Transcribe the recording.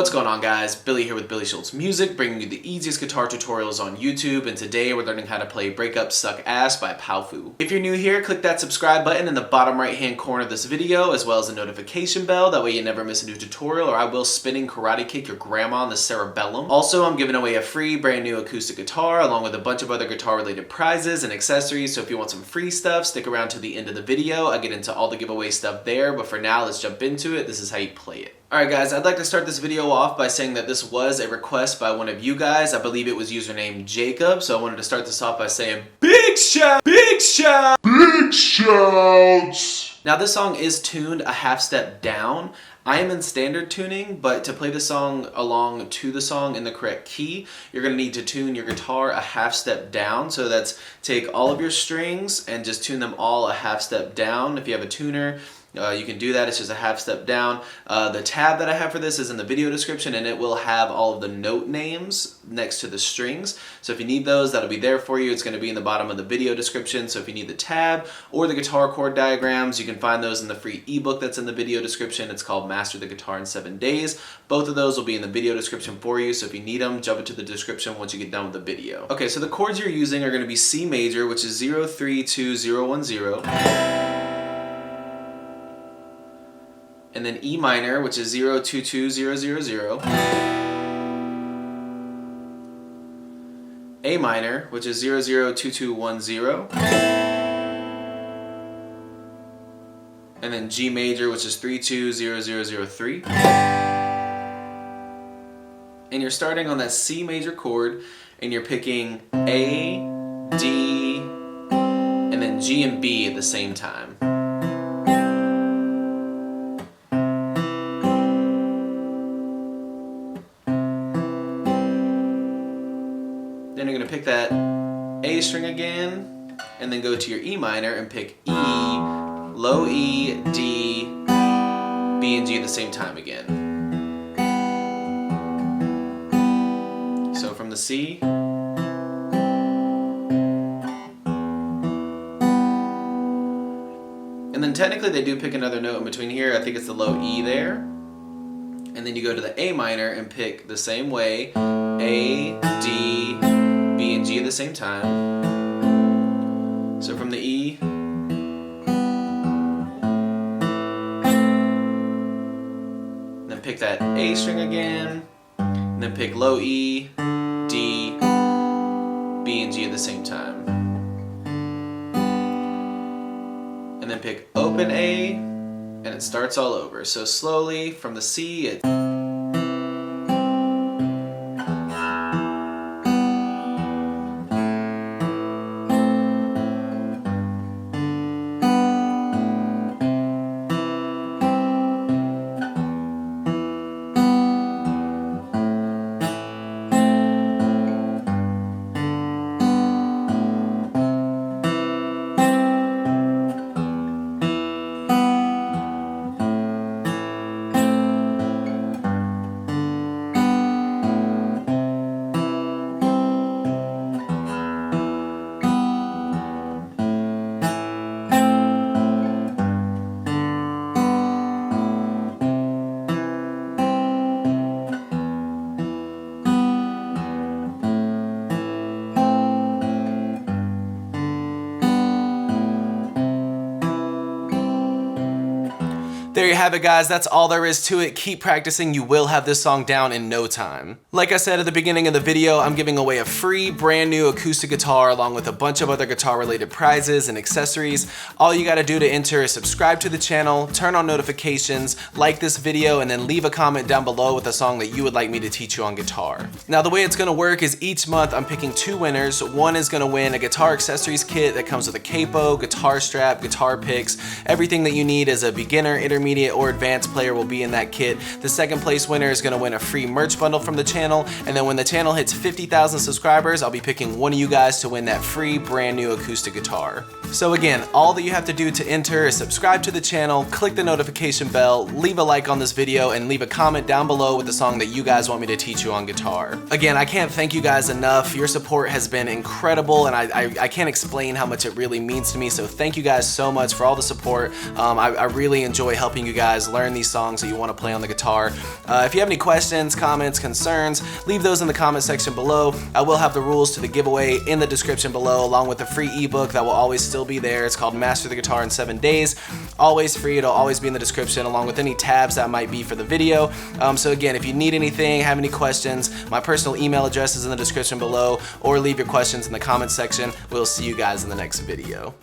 What's going on, guys? Billy here with billyshultzmusic, bringing you the easiest guitar tutorials on YouTube, and today we're learning how to play Break Up Suck Ass by Powfu. If you're new here, click that subscribe button in the bottom right hand corner of this video, as well as the notification bell, that way you never miss a new tutorial, or I will spinning karate kick your grandma in the cerebellum. Also, I'm giving away a free brand new acoustic guitar, along with a bunch of other guitar related prizes and accessories, so if you want some free stuff, stick around to the end of the video. I get into all the giveaway stuff there, but for now, let's jump into it. This is how you play it. Alright guys, I'd like to start this video off by saying that this was a request by one of you guys. I believe it was username Jacob, so I wanted to start this off by saying big shout, big shout, big shouts! Now this song is tuned a half step down. I am in standard tuning, but to play the song along to the song in the correct key, you're going to need to tune your guitar a half step down. So that's take all of your strings and just tune them all a half step down. If you have a tuner, you can do that. It's just a half step down. The tab that I have for this is in the video description, and it will have all of the note names next to the strings. So if you need those, that'll be there for you. It's going to be in the bottom of the video description. So if you need the tab or the guitar chord diagrams, you can find those in the free ebook that's in the video description. It's called Master the Guitar in 7 Days. Both of those will be in the video description for you. So if you need them, jump into the description once you get done with the video. Okay, so the chords you're using are going to be C major, which is 032010. And then E minor, which is 022000. A minor, which is 002210. And then G major, which is 320003. And you're starting on that C major chord, and you're picking A, D, and then G and B at the same time. Then you're going to pick that A string again, and then go to your E minor and pick E, low E, D, B, and G at the same time again. So from the C, and then technically they do pick another note in between here. I think it's the low E there. And then you go to the A minor and pick the same way, A, D, B, and G at the same time. So from the E, then pick that A string again, and then pick low E, D, B, and G at the same time. And then pick open A, and it starts all over. So slowly from the C, there you have it, guys. That's all there is to it. Keep practicing. You will have this song down in no time. Like I said at the beginning of the video, I'm giving away a free brand new acoustic guitar along with a bunch of other guitar related prizes and accessories. All you gotta do to enter is subscribe to the channel, turn on notifications, like this video, and then leave a comment down below with a song that you would like me to teach you on guitar. Now the way it's gonna work is each month I'm picking 2 winners. One is gonna win a guitar accessories kit that comes with a capo, guitar strap, guitar picks. Everything that you need as a beginner, intermediate, or advanced player will be in that kit. The second place winner is going to win a free merch bundle from the channel, and then when the channel hits 50,000 subscribers, I'll be picking one of you guys to win that free brand new acoustic guitar. So again, all that you have to do to enter is subscribe to the channel, click the notification bell, leave a like on this video, and leave a comment down below with the song that you guys want me to teach you on guitar. Again, I can't thank you guys enough. Your support has been incredible, and I can't explain how much it really means to me, so thank you guys so much for all the support. I really enjoy helping helping you guys learn these songs that you want to play on the guitar. If you have any questions, comments, concerns, leave those in the comment section below. I will have the rules to the giveaway in the description below, along with the free ebook that will always still be there. It's called Master the Guitar in 7 Days. Always free, it'll always be in the description, along with any tabs that might be for the video. So again, if you need anything, have any questions, my personal email address is in the description below, or leave your questions in the comment section. We'll see you guys in the next video.